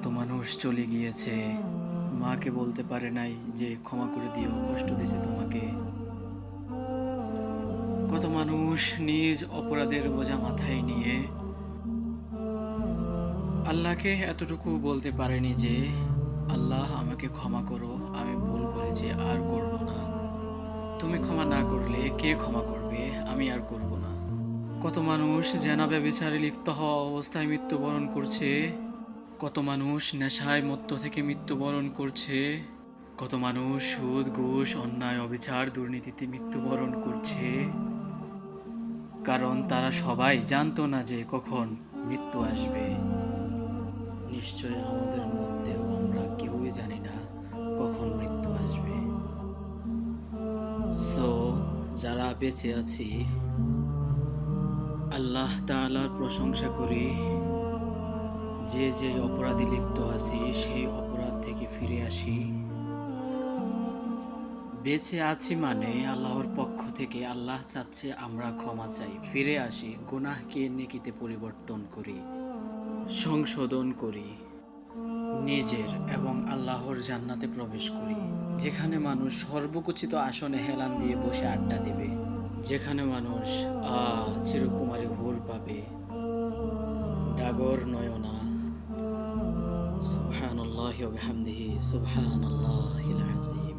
কত মানুষ চলে গিয়েছে, মাকে বলতে পারে নাই যে ক্ষমা করে দিও, কষ্ট দিয়েছে তোমাকে। কত মানুষ নিজ অপরাধের বোঝা মাথায় নিয়ে আল্লাহকে এতটুকু বলতে পারেনি যে আল্লাহ আমাকে ক্ষমা করো, আমি ভুল করেছি, আর করব না। তুমি ক্ষমা না করলে কে ক্ষমা করবে? আমি আর করব না। কত মানুষ জেনা ব্যভিচারে লিপ্ত হওয়া অবস্থায় মৃত্যুবরণ করছে, কত মানুষ নেশায় মত্ত থেকে মৃত্যুবরণ করছে, কত মানুষ সুদ ঘুষ অন্যায় অবিচার দুর্নীতিতে মৃত্যুবরণ করছে, কারণ তারা সবাই জানতো না যে কখন মৃত্যু আসবে। নিশ্চয় আমাদের মধ্যেও আমরা কেউই জানি না কখন মৃত্যু আসবে। সো যারা বেঁচে আছি আল্লাহ তাআলার প্রশংসা করি, যে যে অপরাধে লিপ্ত আছি সেই অপরাধ থেকে ফিরে আসি। বেঁচে আছি মানে আল্লাহর পক্ষ থেকে আল্লাহ চাচ্ছে আমরা ক্ষমা চাই, ফিরে আসি, গুনাহকে নেকিতে পরিবর্তন করি, সংশোধন করি, নিজের এবং আল্লাহর জান্নাতে প্রবেশ করি, যেখানে মানুষ সর্বকুচিত আসনে হেলান দিয়ে বসে আড্ডা দেবে, যেখানে মানুষ চিরকুমারী হুর পাবে, ডাগর নয়না। সুবহানাল্লাহি ওয়া বিহামদিহি, সুবহানাল্লাহিল আযীম।